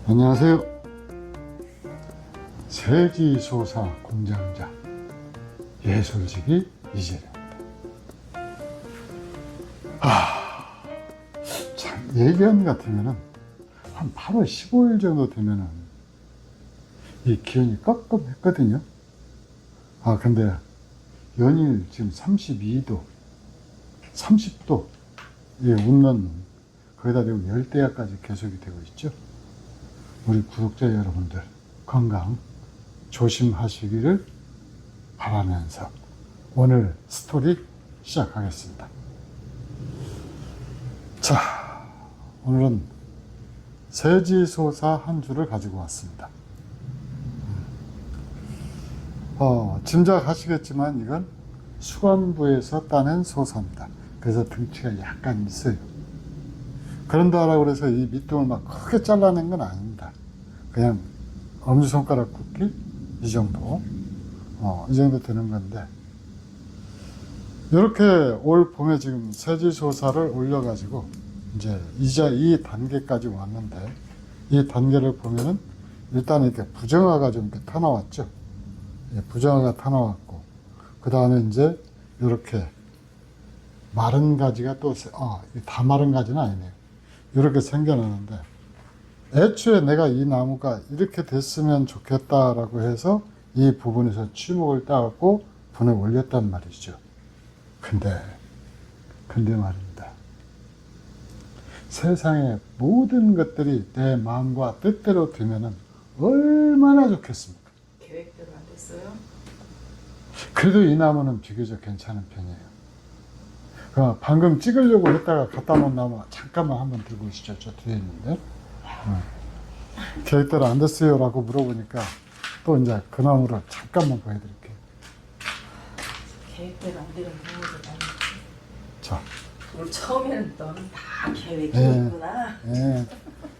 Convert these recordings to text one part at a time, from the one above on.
안녕하세요. 세지소사 공장자 예술직이 이재룡입니다. 참 예견 같으면은 한 8월 15일 정도 되면은 이 기온이 꺾끔했거든요. 근데 연일 지금 32도, 30도, 웃는 거기다 대고 열대야까지 계속이 되고 있죠. 우리 구독자 여러분들 건강 조심하시기를 바라면서 오늘 스토리 시작하겠습니다. 자, 오늘은 세지소사 한 주를 가지고 왔습니다. 짐작하시겠지만 이건 수관부에서 따낸 소사입니다. 그래서 등치가 약간 있어요. 그런다라고 해서 이 밑둥을 막 크게 잘라낸 건 아닙니다. 그냥 엄지손가락 굵기 이 정도, 이 정도 되는 건데, 이렇게 올 봄에 지금 세지소사를 올려가지고 이제 이 단계까지 왔는데, 이 단계를 보면은 일단 이렇게 부정화가 좀 이렇게 타나왔죠. 부정화가 타나왔고, 그 다음에 이제 이렇게 마른 가지가 또, 다 마른 가지는 아니네요. 이렇게 생겨나는데, 애초에 내가 이 나무가 이렇게 됐으면 좋겠다라고 해서 이 부분에서 추목을 따갖고 분을 올렸단 말이죠. 근데 말입니다. 세상의 모든 것들이 내 마음과 뜻대로 되면은 얼마나 좋겠습니까? 계획대로 안 됐어요? 그래도 이 나무는 비교적 괜찮은 편이에요. 방금 찍으려고 했다가 갖다 놓은 나무 잠깐만 한번 들고 오시죠. 저 뒤에 있는데. 계획대로 안 됐어요 라고 물어보니까 또 이제 그 나무를 잠깐만 보여드릴게요. 계획대로 안 되는 경우도 많지. 자, 우리 처음에는 너는 다 계획이 예. 있구나.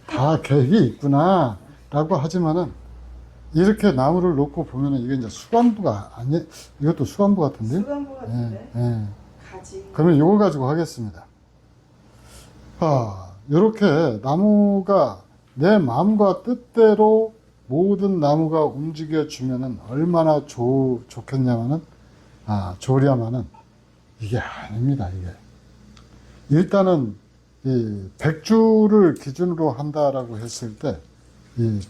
다 계획이 있구나 라고 하지만은 이렇게 나무를 놓고 보면은 이게 이제 수관부가 아니, 이것도 수관부 같은데요? 수관부 같은데? 가지. 그러면 이거 가지고 하겠습니다. 이렇게 나무가 내 마음과 뜻대로 모든 나무가 움직여주면은 얼마나 좋겠냐면은, 좋으려면은 이게 아닙니다, 이게. 일단은 이 백주를 기준으로 한다라고 했을 때, 이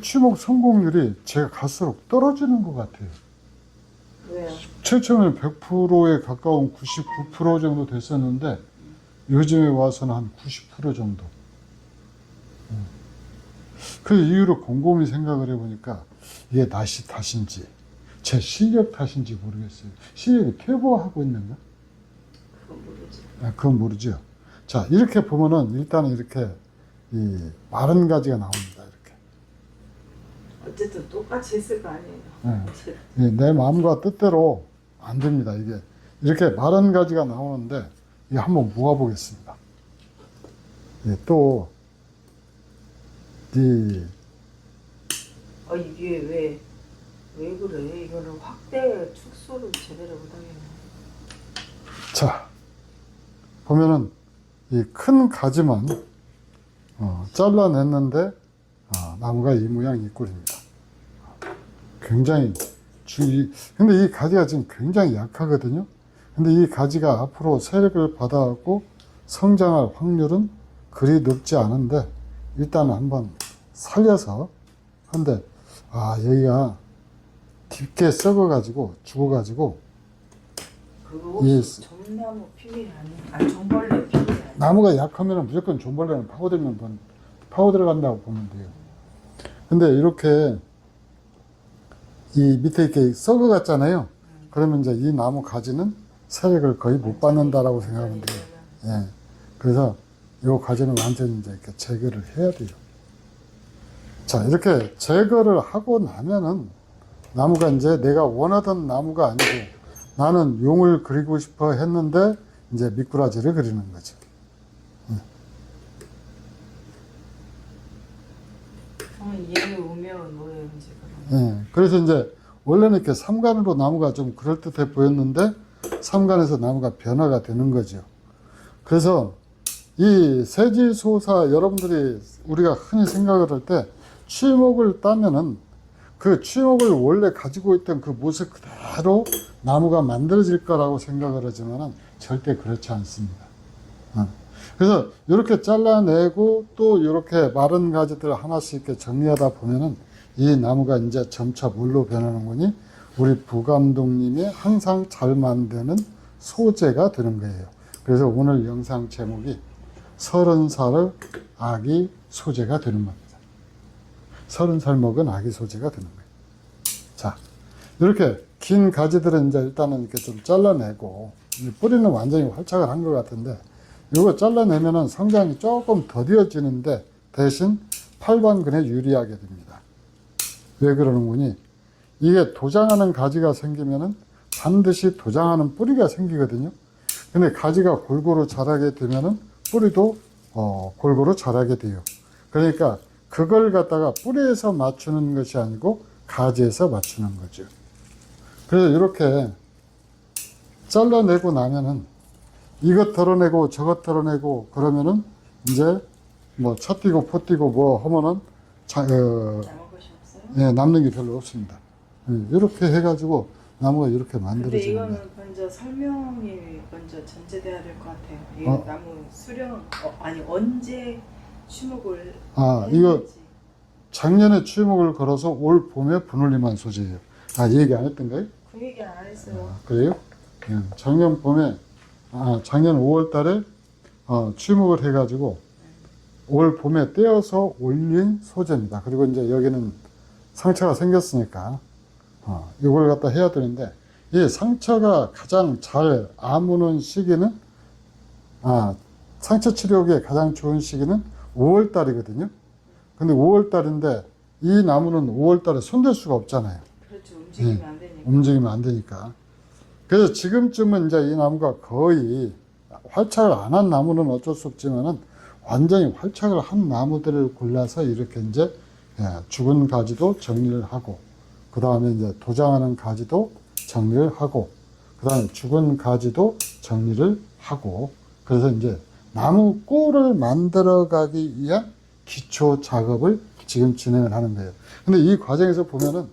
추목 성공률이 제가 갈수록 떨어지는 것 같아요. 왜요? 최초에는 100%에 가까운 99% 정도 됐었는데, 요즘에 와서는 한 90% 정도. 그 이유로 곰곰이 생각을 해보니까 이게 낯이 탓인지 제 실력 탓인지 모르겠어요. 실력이 퇴보하고 있는가? 그건 모르지. 그건 모르죠. 자, 이렇게 보면은 일단은 이렇게 이 마른 가지가 나옵니다. 이렇게. 어쨌든 똑같이 했을 거 아니에요. 내 마음과 뜻대로 안 됩니다. 이게 이렇게 마른 가지가 나오는데 이거 한번 모아보겠습니다. 또 이게 왜 그래? 이거는 확대 축소를 제대로 못하겠네. 자, 보면은 이 큰 가지만 잘라냈는데 나무가 이 모양 이 꼴입니다. 굉장히 근데 이 가지가 지금 굉장히 약하거든요. 근데 이 가지가 앞으로 세력을 받아갖고 성장할 확률은 그리 높지 않은데 일단 한번 살려서 한데 여기가 깊게 썩어가지고 죽어가지고 그거 혹시 정나무 피밀 아니 정벌레 피밀 아니 나무가 약하면 무조건 존벌레는 파고 들어간다고 보면 돼요. 근데 이렇게 이 밑에 이렇게 썩어갔잖아요. 그러면 이제 이 나무 가지는 세력을 거의 못 받는다라고 생각하면 돼요. 그래서 이 가지는 완전히 이제 이렇게 제거를 해야 돼요. 자, 이렇게 제거를 하고 나면은 나무가 이제 내가 원하던 나무가 아니고 나는 용을 그리고 싶어 했는데 이제 미꾸라지를 그리는 거죠. 얘 오면 뭐예요 이제 그럼? 그래서 이제 원래는 이렇게 삼간으로 나무가 좀 그럴듯해 보였는데 삼간에서 나무가 변화가 되는 거죠. 그래서 이 세지소사 여러분들이 우리가 흔히 생각을 할 때 취목을 따면은 그 취목을 원래 가지고 있던 그 모습 그대로 나무가 만들어질 거라고 생각을 하지만은 절대 그렇지 않습니다. 그래서 이렇게 잘라내고 또 이렇게 마른 가지들 하나씩 이렇게 정리하다 보면은 이 나무가 이제 점차 뭘로 변하는 거니? 우리 부감독님이 항상 잘 만드는 소재가 되는 거예요. 그래서 오늘 영상 제목이 30살을 아기 소재가 되는 겁니다. 30살 먹은 아기 소재가 되는 거예요. 자, 이렇게 긴 가지들은 이제 일단은 이렇게 좀 잘라내고, 뿌리는 완전히 활착을 한 것 같은데, 이거 잘라내면은 성장이 조금 더뎌지는데, 대신 팔방근에 유리하게 됩니다. 왜 그러는 거니? 이게 도장하는 가지가 생기면은 반드시 도장하는 뿌리가 생기거든요. 근데 가지가 골고루 자라게 되면은 뿌리도 골고루 자라게 돼요. 그러니까 그걸 갖다가 뿌리에서 맞추는 것이 아니고 가지에서 맞추는 거죠. 그래서 이렇게 잘라내고 나면은 이것 덜어내고 저것 덜어내고 그러면은 이제 뭐 차 띄고 포 띄고 뭐 하면은 남은 것이 없어요? 예, 남는 게 별로 없습니다. 이렇게 해가지고 나무가 이렇게 근데 만들어지는 이거는 거예요. 먼저 설명이 먼저 전제돼야 될 것 같아요. 이 어? 나무 수령 아니 언제 취목을 아, 이거 했는지. 작년에 취목을 걸어서 올 봄에 분홀림한 소재예요. 아, 이 얘기 안 했던가요? 그 얘기 안 했어요. 그래요? 예, 작년 봄에, 작년 5월 달에 취목을 해가지고 올 봄에 떼어서 올린 소재입니다. 그리고 이제 여기는 상처가 생겼으니까 이걸 갖다 해야 되는데, 이 상처가 가장 잘 아무는 시기는 상처 치료기에 가장 좋은 시기는 5월 달이거든요. 근데 5월 달인데 이 나무는 5월 달에 손댈 수가 없잖아요. 그렇죠. 움직이면 안 되니까. 움직이면 안 되니까. 그래서 지금쯤은 이제 이 나무가 거의 활착을 안 한 나무는 어쩔 수 없지만은 완전히 활착을 한 나무들을 골라서 이렇게 이제 죽은 가지도 정리를 하고, 그 다음에 이제 도장하는 가지도 정리를 하고, 그 다음에 죽은 가지도 정리를 하고, 그래서 이제 나무 꼴을 만들어 가기 위한 기초 작업을 지금 진행을 하는 거예요. 근데 이 과정에서 보면은,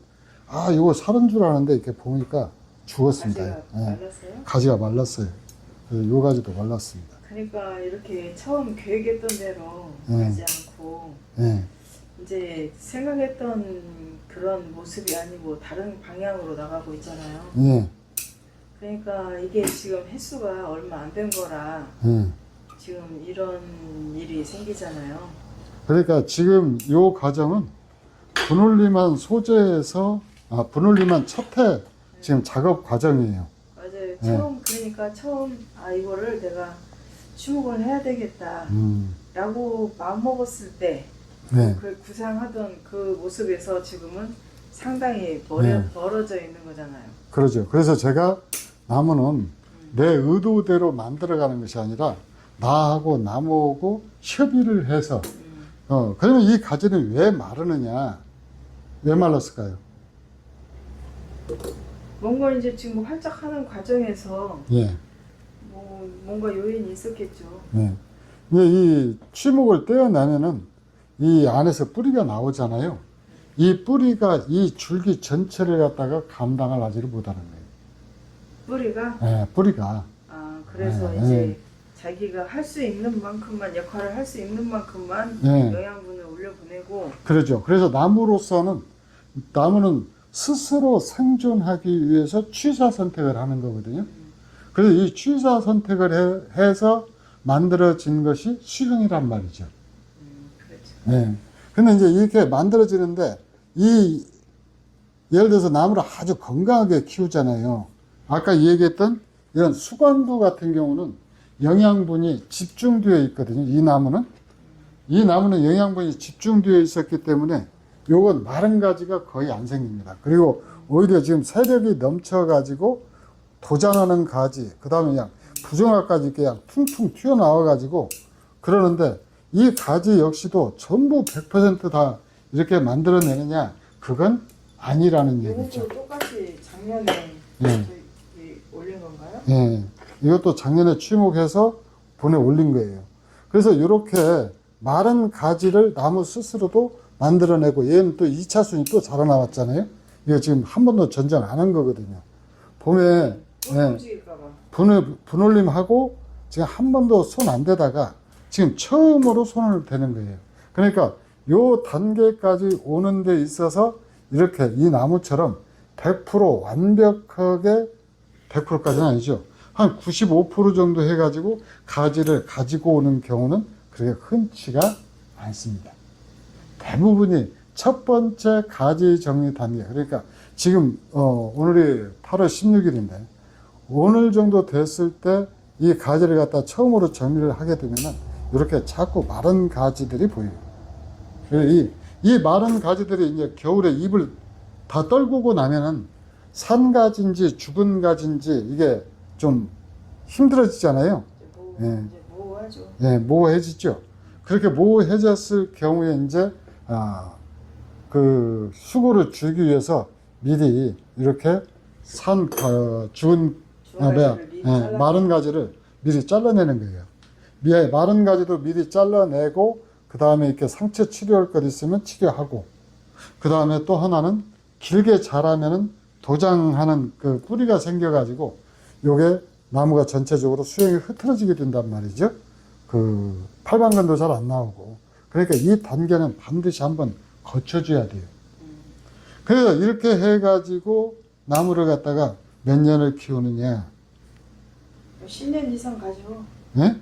이거 살은 줄 아는데 이렇게 보니까 죽었습니다. 가지가 말랐어요? 가지가 말랐어요. 그래서 요 가지도 말랐습니다. 그러니까 이렇게 처음 계획했던 대로 네. 하지 않고 예. 이제 생각했던 그런 모습이 아니고 다른 방향으로 나가고 있잖아요. 예. 그러니까 이게 지금 횟수가 얼마 안 된 거라 예. 지금 이런 일이 생기잖아요. 그러니까 지금 요 과정은 분홀림한 소재에서 분홀림한 첫해 지금 작업 과정이에요. 맞아요. 그러니까 처음 이거를 내가 취목을 해야 되겠다 라고 마음먹었을 때 네. 그 구상하던 그 모습에서 지금은 상당히 멀어져 있는 거잖아요. 그러죠. 그래서 제가 나무는 내 의도대로 만들어가는 것이 아니라 나하고 나무하고 협의를 해서 그러면 이 가지는 왜 마르느냐? 왜 말랐을까요? 뭔가 이제 지금 활짝하는 과정에서 예. 뭔가 요인이 있었겠죠. 네. 이제 이 취목을 떼어내면은 이 안에서 뿌리가 나오잖아요. 이 뿌리가 이 줄기 전체를 갖다가 감당을 하지를 못하는 거예요. 뿌리가? 네, 뿌리가. 그래서 이제 자기가 할 수 있는 만큼만 역할을 할 수 있는 만큼만 영양분을 올려보내고. 그러죠. 그래서 나무는 스스로 생존하기 위해서 취사 선택을 하는 거거든요. 그래서 이 취사 선택을 해서 만들어진 것이 수령이란 말이죠. 그렇죠. 네. 근데 이제 이렇게 만들어지는데, 예를 들어서 나무를 아주 건강하게 키우잖아요. 아까 얘기했던 이런 수관부 같은 경우는 영양분이 집중되어 있거든요. 이 나무는 영양분이 집중되어 있었기 때문에 요건 마른 가지가 거의 안 생깁니다. 그리고 오히려 지금 세력이 넘쳐가지고 도장하는 가지, 그 다음에 그냥 부정화까지 이렇게 그냥 퉁퉁 튀어나와가지고 그러는데, 이 가지 역시도 전부 100% 다 이렇게 만들어내느냐? 그건 아니라는 얘기죠. 이것도 똑같이 작년에 올린 건가요? 예. 이것도 작년에 취목해서 보내 올린 거예요. 그래서 이렇게 마른 가지를 나무 스스로도 만들어내고 얘는 또 2차 순이 또 자라나왔잖아요. 이거 지금 한 번도 전쟁 안 한 거거든요. 봄에 분울림하고 지금 한 번도 손 안 대다가 지금 처음으로 손을 대는 거예요. 그러니까 요 단계까지 오는 데 있어서 이렇게 이 나무처럼 100% 완벽하게 100%까지는 아니죠. 한 95% 정도 해가지고 가지를 가지고 오는 경우는 그렇게 흔치가 않습니다. 대부분이 첫 번째 가지 정리 단계. 그러니까 지금 오늘이 8월 16일인데 오늘 정도 됐을 때 이 가지를 갖다 처음으로 정리를 하게 되면은 이렇게 자꾸 마른 가지들이 보여요. 이 마른 가지들이 이제 겨울에 잎을 다 떨구고 나면은 산 가지인지 죽은 가지인지 이게 좀 힘들어지잖아요. 이제 모호하죠. 예, 모호해지죠. 그렇게 모호해졌을 경우에 이제 그 수고를 줄이기 위해서 미리 이렇게 죽은 마른 가지를 미리 잘라내는 거예요. 마른 가지도 미리 잘라내고 그 다음에 이렇게 상처 치료할 것 있으면 치료하고 그 다음에 또 하나는 길게 자라면은 도장하는 그 뿌리가 생겨가지고 요게 나무가 전체적으로 수영이 흐트러지게 된단 말이죠. 그 팔방근도 잘 안 나오고 그러니까 이 단계는 반드시 한번 거쳐줘야 돼요. 그래서 이렇게 해가지고 나무를 갖다가 몇 년을 키우느냐? 10년 이상 가죠. 예?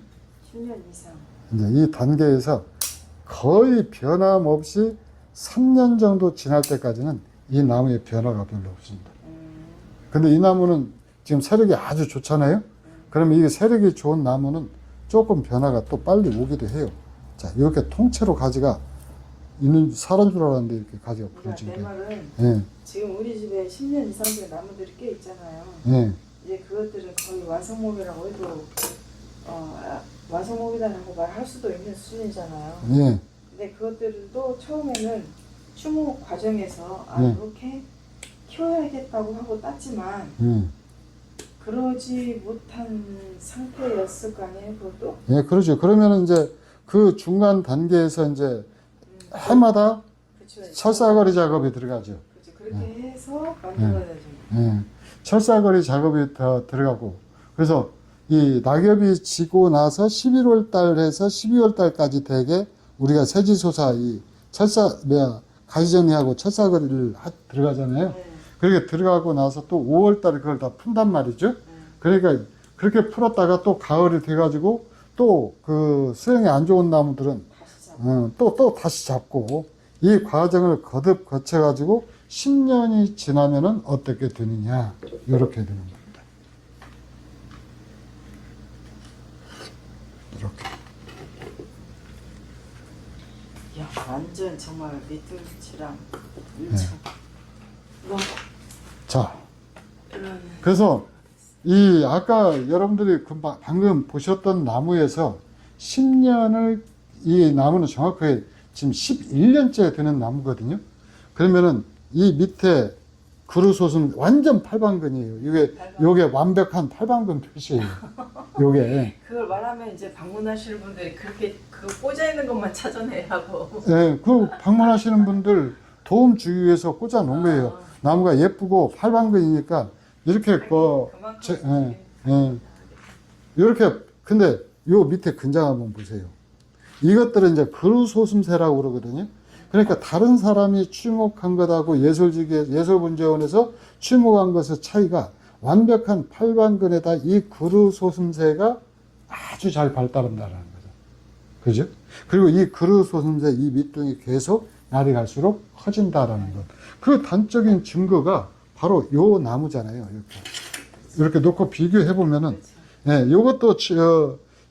10년 이상. 이제 이 단계에서 거의 변함없이 3년 정도 지날 때까지는 이 나무의 변화가 별로 없습니다. 근데 이 나무는 지금 세력이 아주 좋잖아요. 그러면 이 세력이 좋은 나무는 조금 변화가 또 빨리 오기도 해요. 자, 이렇게 통째로 가지가 있는 사람 줄 알았는데 이렇게 가지가 부러지게. 내 말은 예. 지금 우리 집에 10년 이상 된 나무들이 꽤 있잖아요. 예. 이제 그것들은 거의 완성목이라고 해도 완성목이라고 말할 수도 있는 수준이잖아요. 예. 근데 그것들도 처음에는 추모 과정에서 예. 이렇게 키워야겠다고 하고 땄지만 예. 그러지 못한 상태였을 거 아니에요, 그것도? 예, 그렇죠. 그러면 이제 그 중간 단계에서 이제 해마다 그쵸, 철사거리 작업이 들어가죠. 그렇죠. 그렇게 해서 만들어야죠. 예. 철사거리 작업이 더 들어가고 그래서 이 낙엽이 지고 나서 11월 달 해서 12월 달까지 되게 우리가 세지소사 이 가지정리하고 철사거리를 들어가잖아요. 네. 그렇게 들어가고 나서 또 5월 달에 그걸 다 푼단 말이죠. 그러니까 그렇게 풀었다가 또 가을이 돼가지고 또 그 수영이 안 좋은 나무들은 또 다시 잡고 이 과정을 거듭 거쳐가지고 10년이 지나면은 어떻게 되느냐 이렇게 되는 겁니다. 이렇게. 야, 완전 정말 밑둥치랑 일치. 와, 자, 이런. 그래서 이 아까 여러분들이 방금 보셨던 나무에서 10년을 이 나무는 정확하게 지금 11년째 되는 나무거든요. 그러면은 이 밑에 그루솥은 완전 팔방근이에요. 요게 완벽한 팔방근 표시예요. 요게. 그걸 말하면 이제 방문하시는 분들이 그렇게 그 꽂아 있는 것만 찾아내라고. 예, 그 방문하시는 분들 도움 주기 위해서 꽂아 놓은 거예요. 나무가 예쁘고 팔방근이니까 이렇게 이렇게 근데 요 밑에 근장 한번 보세요. 이것들은 이제 그루소슴새라고 그러거든요. 그러니까 다른 사람이 추목한 것하고 예술분재원에서 추목한 것의 차이가 완벽한 팔방근에다 이 그루소슴새가 아주 잘 발달한다는 거죠. 그죠? 그리고 이 그루소슴새 이 밑둥이 계속 날이 갈수록 커진다라는 것. 그 단적인 증거가 바로 요 나무잖아요. 이렇게 놓고 비교해 보면은, 예, 요것도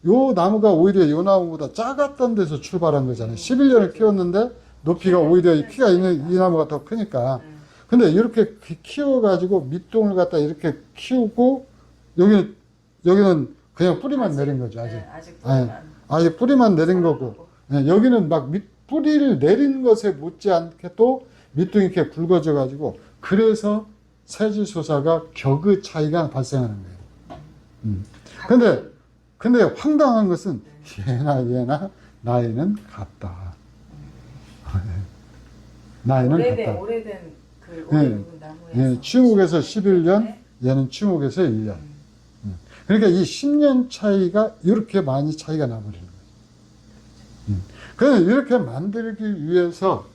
요 나무가 오히려 요 나무보다 작았던 데서 출발한 거잖아요. 11년을 키웠는데 높이가 오히려 키가 있는 이 나무가 더 크니까. 근데 이렇게 키워가지고 밑동을 갖다 이렇게 키우고 여기는 그냥 뿌리만 내린 거죠. 아직 뿌리만 내린 거고. 예, 여기는 막 뿌리를 내린 것에 못지않게 또 밑둥이 이렇게 굵어져 가지고 그래서 세지소사가 격의 차이가 발생하는 거예요. 근데 근데 황당한 것은 얘나 나이는 같다. 나이는 같다. 오래된 그 예. 오래 묵은 나무에서 예, 추목에서 11년, 얘는 추목에서 1년. 그러니까 이 10년 차이가 이렇게 많이 차이가 나버리는 거예요. 그래서 이렇게 만들기 위해서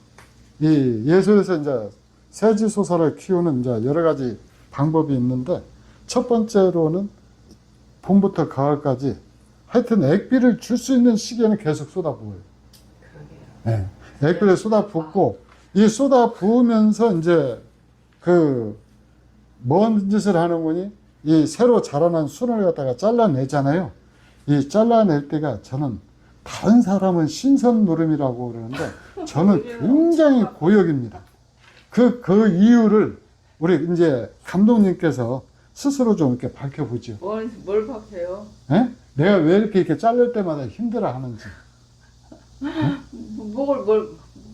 이 예술에서 이제 세지소사를 키우는 이제 여러 가지 방법이 있는데, 첫 번째로는 봄부터 가을까지 하여튼 액비를 줄 수 있는 시기에는 계속 쏟아부어요. 그러게요. 네. 액비를 쏟아붓고, 이 쏟아부으면서 이제 뭔 짓을 하는 거니? 이 새로 자라난 순을 갖다가 잘라내잖아요. 이 잘라낼 때가 저는 다른 사람은 신선 노름이라고 그러는데 저는 굉장히 고역입니다. 그 이유를 우리 이제 감독님께서 스스로 좀 이렇게 밝혀보죠. 뭘 박해요? 예? 내가 왜 이렇게 자를 때마다 힘들어 하는지.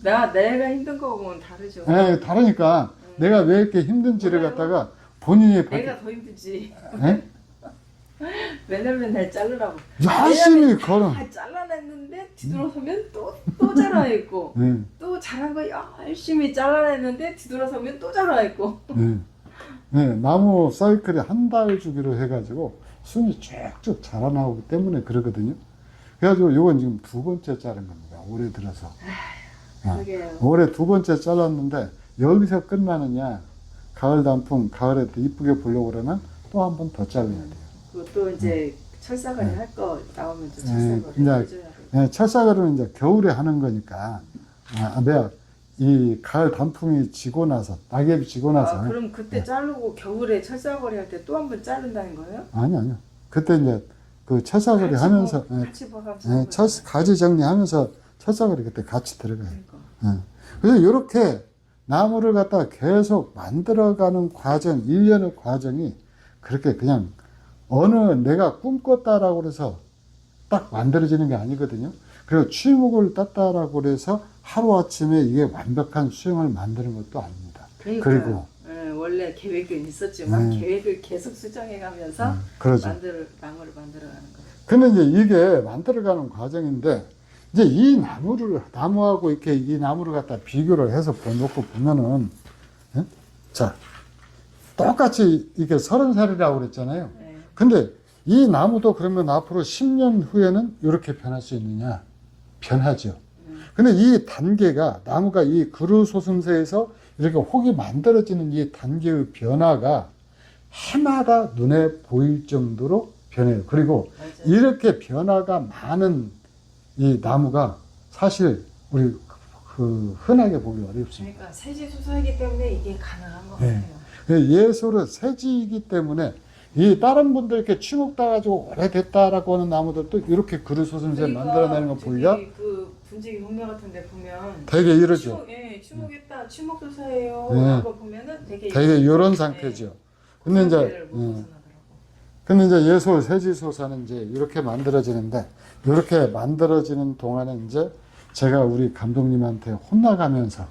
내가 힘든 거하고는 다르죠. 예, 다르니까 내가 왜 이렇게 힘든지를 갖다가 본인이 내가 더 힘들지. 예? 왜냐면 날 자르라고. 열심히 걸어. 다 잘라냈는데 뒤돌아서면 또 자라있고 또 잘한 거 열심히 잘라냈는데 뒤돌아서면 또 자라있고. 나무 사이클이 한 달 주기로 해가지고 순이 쭉쭉 자라나오기 때문에 그러거든요. 그래가지고 이건 지금 두 번째 자른 겁니다. 올해 들어서. 그러게요. 올해 두 번째 잘랐는데 여기서 끝나느냐. 가을 단풍, 가을에 또 이쁘게 보려고 그러면 또 한 번 더 잘라야 돼요. 또 이제 철사거리 할 거 나오면 또 철사거리 이제, 해줘야 돼. 철사거리는 이제 겨울에 하는 거니까. 내가 이 가을 단풍이 지고 나서, 낙엽이 지고 나서. 그럼 그때 자르고 겨울에 철사거리 할 때 또 한 번 자른다는 거예요? 아니요. 그때 이제 그 철사거리 하면서, 같이 봐가면서 가지 정리하면서 철사거리 그때 같이 들어가요. 그러니까. 그래서 이렇게 나무를 갖다가 계속 만들어가는 과정, 일련의 과정이 그렇게 그냥 내가 꿈꿨다라고 그래서 딱 만들어지는 게 아니거든요. 그리고 취목을 땄다라고 그래서 하루아침에 이게 완벽한 수영을 만드는 것도 아닙니다. 그리고 원래 계획은 있었지만 계획을 계속 수정해가면서 그러죠. 나무를 만들어가는 거예요. 근데 이제 이게 만들어가는 과정인데, 이제 이 나무하고 이렇게 이 나무를 갖다 비교를 해서 놓고 보면은, 자, 똑같이 이게 30살이라고 그랬잖아요. 네. 근데 이 나무도 그러면 앞으로 10년 후에는 이렇게 변할 수 있느냐? 변하죠. 근데 이 단계가, 나무가 이 그루소승세에서 이렇게 혹이 만들어지는 이 단계의 변화가 해마다 눈에 보일 정도로 변해요. 그리고 맞아요. 이렇게 변화가 많은 이 나무가 사실 우리 흔하게 보기 어렵습니다. 그러니까 세지수사이기 때문에 이게 가능한 것 네. 같아요. 예술은 세지이기 때문에 이 다른 분들 이렇게 취목 따가지고 오래됐다라고 하는 나무들도 이렇게 그루소승세 만들어내는 거 보려 그 분지기 동네 같은데 보면 되게 이러죠. 취목했다, 취목조사예요. 네. 하고 보면은 되게 이런 상태죠. 근데 이제 근데 이제 예술 세지소사는 이제 이렇게 만들어지는데, 이렇게 만들어지는 동안에 이제 제가 우리 감독님한테 혼나가면서,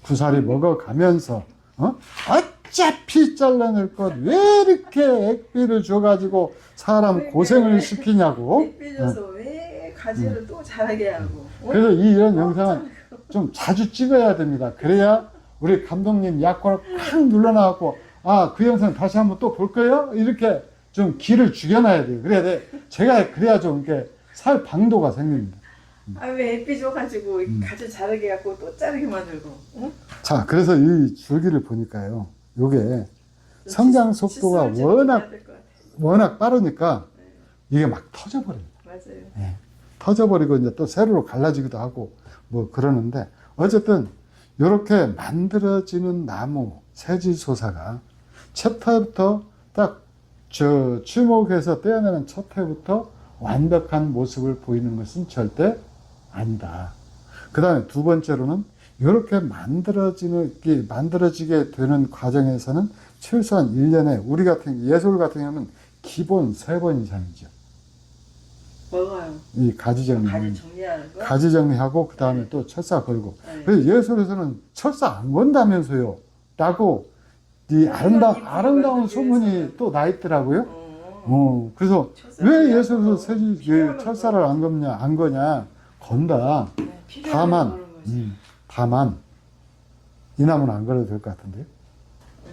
구사리 먹어가면서, 어차피 잘라낼 것 왜 이렇게 액비를 줘가지고 사람 고생을 시키냐고. 액비 줘서 왜 가지를 또 자라게 하고. 그래서 이런 영상은 좀 자주 찍어야 됩니다. 그래야 우리 감독님 약관을 팍 눌러놔갖고, 그 영상 다시 한번 또 볼 거예요? 이렇게 좀 기를 죽여놔야 돼요. 그래야 좀 이렇게 살 방도가 생깁니다. 왜 액비 줘가지고 가지 자라게 갖고 또 자르게 만들고. 응? 자, 그래서 이 줄기를 보니까요. 요게 성장 속도가 워낙 빠르니까 이게 막 터져버립니다. 맞아요. 터져버리고 이제 또 세로로 갈라지기도 하고 뭐 그러는데, 어쨌든 이렇게 만들어지는 나무 세지소사가 첫 해부터 딱 추목해서 떼어내는 첫 해부터 완벽한 모습을 보이는 것은 절대 아니다. 그 다음에 두 번째로는 이렇게 만들어지게 되는 과정에서는 최소한 1년에 예술 같은 경우는 기본 3번 이상이죠. 뭐가요? 이 가지 정리하는 거? 가지 정리하고 그 다음에 또 철사 걸고. 그래서 예술에서는 철사 안 건다면서요 라고 이 아름다운 소문이 또 나 있더라고요. 그래서 철사를 왜 안 예수에서 걸어? 세지 필요하면 철사를 안 거냐? 건다. 네, 필요하면 다만, 그런 거지. 다만 이 나무는 안 걸어도 될 것 같은데요.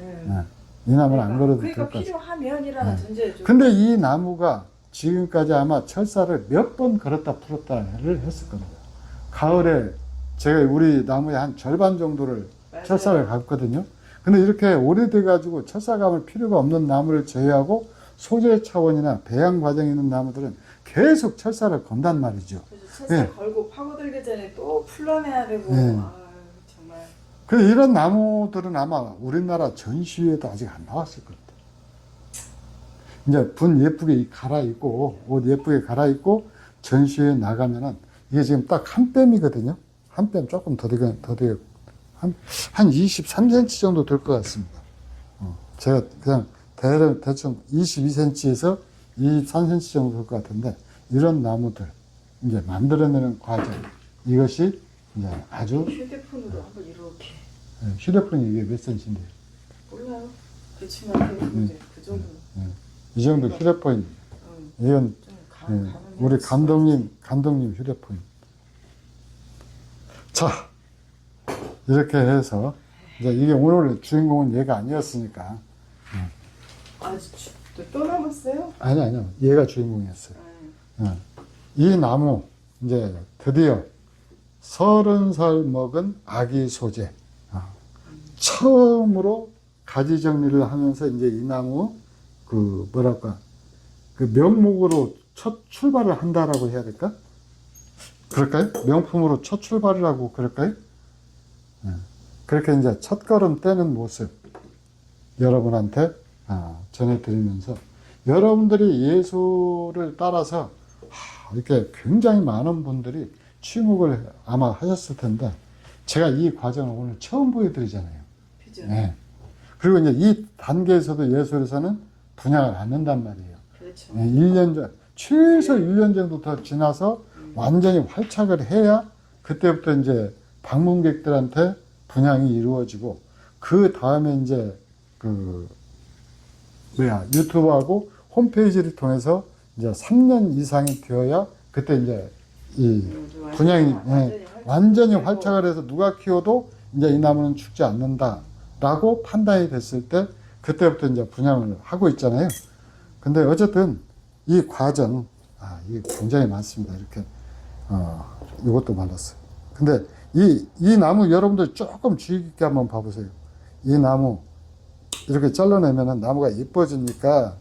네. 이 나무는 안 걸어도 될 그러니까 것 같아요. 필요하면이라는 전제죠. 근데 이 나무가 지금까지 아마 철사를 몇 번 걸었다 풀었다를 했을 겁니다. 가을에 제가 우리 나무의 한 절반 정도를 맞아요. 철사를 감거든요. 근데 이렇게 오래돼 가지고 철사 감을 필요가 없는 나무를 제외하고 소재 차원이나 배양 과정이 있는 나무들은 계속 철사를 건단 말이죠. 그래서 철사 네. 걸고 파고들기 전에 또 풀러내야 되고 네. 아유, 정말 그래서 이런 나무들은 아마 우리나라 전시회에도 아직 안 나왔을 겁니다. 이제 분 예쁘게 갈아입고 옷 예쁘게 갈아입고 전시회에 나가면은 이게 지금 딱 한 뼘이거든요. 한 뼘 조금 더 되게 한 23cm 정도 될 것 같습니다. 제가 그냥 대충 22cm에서 23cm 정도 될 것 같은데 이런 나무들 이제 만들어내는 과정 이것이 이제 아주 휴대폰으로 한번 이렇게 휴대폰이 이게 몇 cm인데요? 몰라요. 그렇지만 그 정도 이 정도 휴대폰 이건 좀 우리 감독님 휴대폰. 자, 이렇게 해서 이제 이게 오늘 주인공은 얘가 아니었으니까. 또 남았어요? 아니요. 얘가 주인공이었어요. 이 나무 이제 드디어 30살 먹은 아기 소재. 처음으로 가지 정리를 하면서 이제 이 나무 그 명목으로 첫 출발을 한다라고 해야 될까? 그럴까요? 명품으로 첫 출발이라고 그럴까요? 그렇게 이제 첫 걸음 떼는 모습 여러분한테 전해드리면서 여러분들이 예수를 따라서 이렇게 굉장히 많은 분들이 취목을 아마 하셨을 텐데 제가 이 과정을 오늘 처음 보여드리잖아요. 그죠? 네. 그리고 이제 이 단계에서도 예술에서는 분양을 않는단 말이에요. 그렇죠. 1년 전, 최소 1년 정도 더 지나서 완전히 활착을 해야 그때부터 이제 방문객들한테 분양이 이루어지고 그 다음에 이제 유튜브하고 홈페이지를 통해서 이제 3년 이상이 되어야 그때 이제 이 분양이 완전히 활착을 해서 누가 키워도 이제 이 나무는 죽지 않는다라고 판단이 됐을 때 그때부터 이제 분양을 하고 있잖아요. 근데 어쨌든 이 과정, 이게 굉장히 많습니다. 이렇게, 이것도 말랐어요. 근데 이 나무 여러분들 조금 주의 깊게 한번 봐보세요. 이 나무 이렇게 잘라내면은 나무가 예뻐지니까,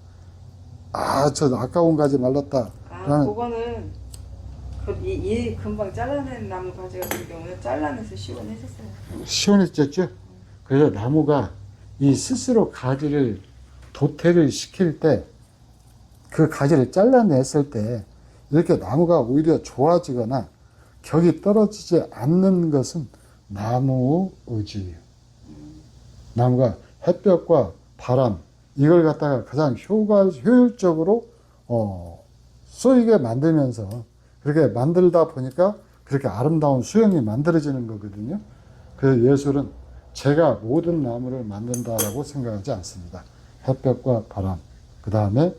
저 아까운 가지 말랐다. 그거는 이 금방 잘라낸 나무 가지 같은 경우는 잘라내서 시원해졌어요. 시원해졌죠? 그래서 나무가 이 스스로 가지를 도태를 시킬 때 그 가지를 잘라냈을 때 이렇게 나무가 오히려 좋아지거나 격이 떨어지지 않는 것은 나무 의지예요. 나무가 햇볕과 바람 이걸 갖다가 가장 효율적으로 쏘이게 만들면서 그렇게 만들다 보니까 그렇게 아름다운 수영이 만들어지는 거거든요. 그래서 예술은 제가 모든 나무를 만든다라고 생각하지 않습니다. 햇볕과 바람, 그 다음에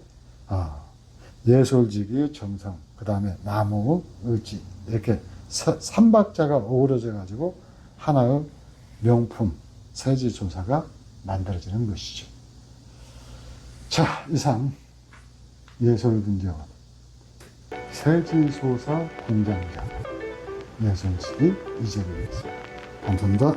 예술지기의 정성, 그 다음에 나무 의지 이렇게 삼박자가 어우러져 가지고 하나의 명품 세지조사가 만들어지는 것이죠. 자, 이상 예술분재원 세지소사 공장장 예술지기 이재민이었습니다. 감사합니다.